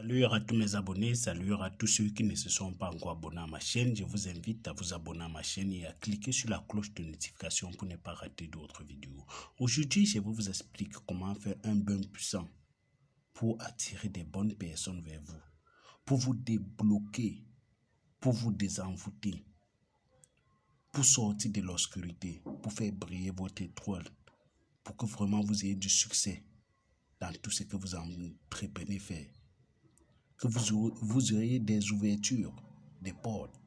Salut à tous mes abonnés, salut à tous ceux qui ne se sont pas encore abonnés à ma chaîne. Je vous invite à vous abonner à ma chaîne et à cliquer sur la cloche de notification pour ne pas rater d'autres vidéos. Aujourd'hui, je vais vous expliquer comment faire un bain puissant pour attirer des bonnes personnes vers vous, pour vous débloquer, pour vous désenvoûter, pour sortir de l'obscurité, pour faire briller votre étoile, pour que vraiment vous ayez du succès dans tout ce que vous entreprenez faire. Que vous ayez des ouvertures, des portes.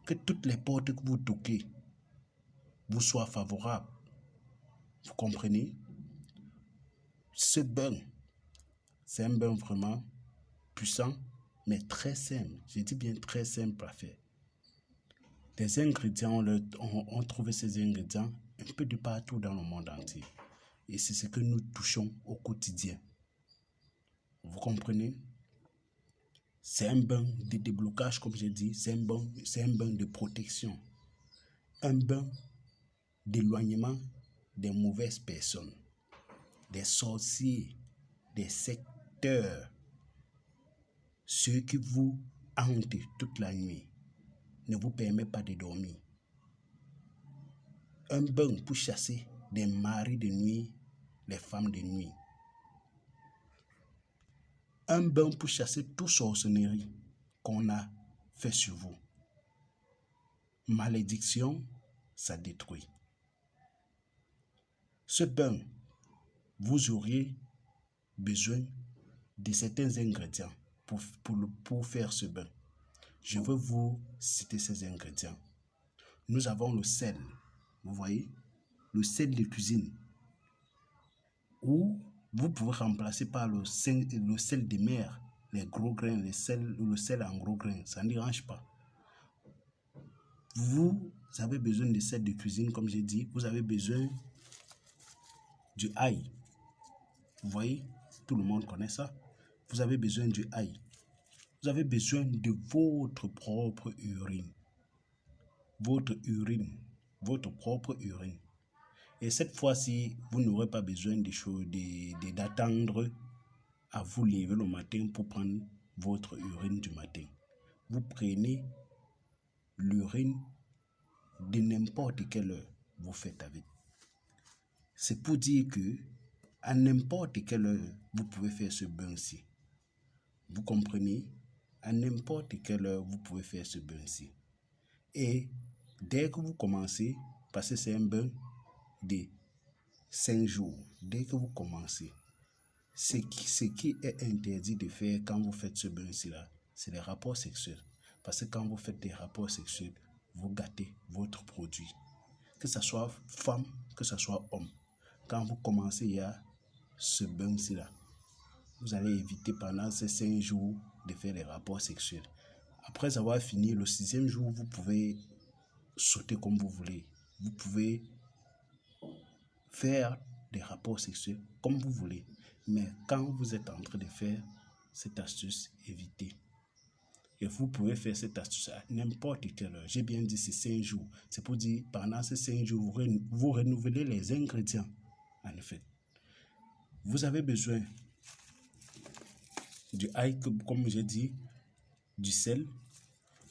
Que toutes les portes que vous toquez vous soient favorables. Vous comprenez? Ce bain, c'est un bain vraiment puissant, mais très simple. Je dis bien très simple à faire. Des ingrédients, on trouve ces ingrédients un peu de partout dans le monde entier. Et c'est ce que nous touchons au quotidien. Vous comprenez? C'est un bain de déblocage, comme j'ai dit, c'est un bain de protection. Un bain d'éloignement des mauvaises personnes, des sorciers, des secteurs, ceux qui vous hantent toute la nuit, ne vous permettent pas de dormir. Un bain pour chasser des maris de nuit, les femmes de nuit. Un bain pour chasser toute sorcellerie qu'on a fait sur vous. Malédiction, ça détruit. Ce bain, vous auriez besoin de certains ingrédients pour faire ce bain. Je veux vous citer ces ingrédients. Nous avons le sel, vous voyez, le sel de cuisine, ou vous pouvez remplacer par le sel de mer, les gros grains, le sel en gros grains, ça ne dérange pas. Vous avez besoin de sel de cuisine, comme j'ai dit, vous avez besoin du ail. Vous voyez, tout le monde connaît ça. Vous avez besoin du ail. Vous avez besoin de votre propre urine. Votre propre urine. Et cette fois-ci, vous n'aurez pas besoin d'attendre à vous lever le matin pour prendre votre urine du matin. Vous prenez l'urine de n'importe quelle heure vous faites avec. C'est pour dire que à n'importe quelle heure, vous pouvez faire ce bain-ci. Vous comprenez? À n'importe quelle heure, vous pouvez faire ce bain-ci. Et dès que vous commencez, parce que c'est un bain de 5 jours, dès que vous commencez, ce qui est interdit de faire quand vous faites ce bain-ci là, c'est les rapports sexuels. Parce que quand vous faites des rapports sexuels, vous gâtez votre produit. Que ce soit femme, que ce soit homme. Quand vous commencez, il y a ce bain-ci là. Vous allez éviter pendant ces 5 jours de faire les rapports sexuels. Après avoir fini le 6e jour, vous pouvez sauter comme vous voulez. Vous pouvez faire des rapports sexuels comme vous voulez. Mais quand vous êtes en train de faire cette astuce, évitez. Et vous pouvez faire cette astuce à n'importe quelle heure. J'ai bien dit c'est 5 jours. C'est pour dire pendant ces 5 jours, vous renouvelez les ingrédients. En effet, vous avez besoin du ail, comme j'ai dit, du sel.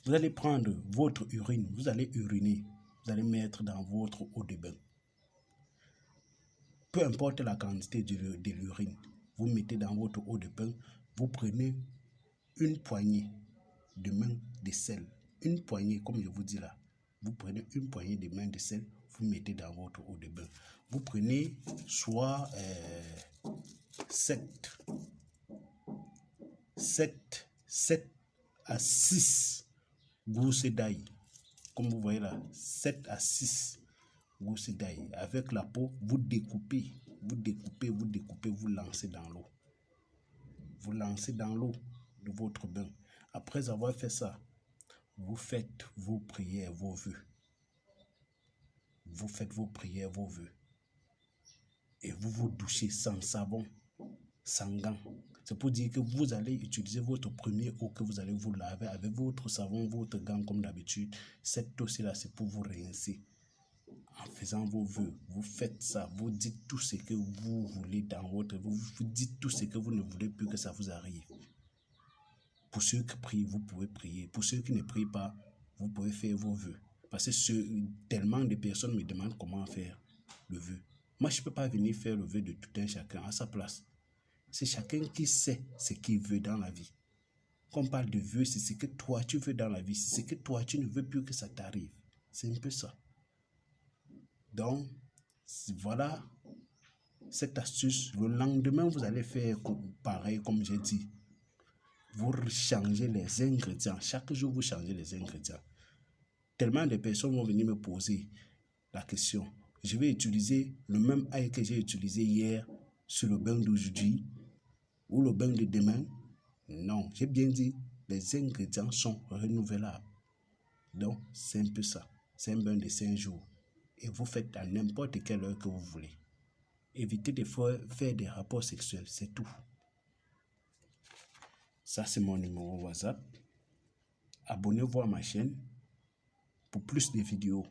Vous allez prendre votre urine, vous allez uriner, vous allez mettre dans votre eau de bain. Peu importe la quantité de l'urine, vous mettez dans votre eau de bain, vous prenez une poignée de main de sel. Une poignée, comme je vous dis là. Vous prenez une poignée de main de sel, vous mettez dans votre eau de bain. Vous prenez soit 7 à 6 gousses d'ail. Comme vous voyez là, 7 à 6 gousses d'ail. Avec la peau, vous découpez, vous lancez dans l'eau. Vous lancez dans l'eau de votre bain. Après avoir fait ça, vous faites vos prières, vos vœux. Vous faites vos prières, vos vœux. Et vous vous douchez sans savon, sans gants. C'est pour dire que vous allez utiliser votre premier eau que vous allez vous laver avec votre savon, votre gant comme d'habitude. Cette eau-ci là, c'est pour vous rincer. En faisant vos vœux, vous faites ça, vous dites tout ce que vous voulez dans votre vie, vous dites tout ce que vous ne voulez plus que ça vous arrive. Pour ceux qui prient, vous pouvez prier. Pour ceux qui ne prient pas, vous pouvez faire vos vœux. Parce que tellement de personnes me demandent comment faire le vœu. Moi, je ne peux pas venir faire le vœu de tout un chacun à sa place. C'est chacun qui sait ce qu'il veut dans la vie. Quand on parle de vœu, c'est ce que toi tu veux dans la vie. C'est ce que toi tu ne veux plus que ça t'arrive. C'est un peu ça. Donc, voilà cette astuce. Le lendemain, vous allez faire pareil comme j'ai dit. Vous changez les ingrédients. Chaque jour, vous changez les ingrédients. Tellement de personnes vont venir me poser la question. Je vais utiliser le même ail que j'ai utilisé hier sur le bain d'aujourd'hui ou le bain de demain. Non, j'ai bien dit, les ingrédients sont renouvelables. Donc, c'est un peu ça. C'est un bain de 5 jours. Et vous faites à n'importe quelle heure que vous voulez. Évitez de faire des rapports sexuels, c'est tout. Ça, c'est mon numéro WhatsApp. Abonnez-vous à ma chaîne pour plus de vidéos.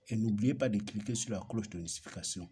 Et n'oubliez pas de cliquer sur la cloche de notification.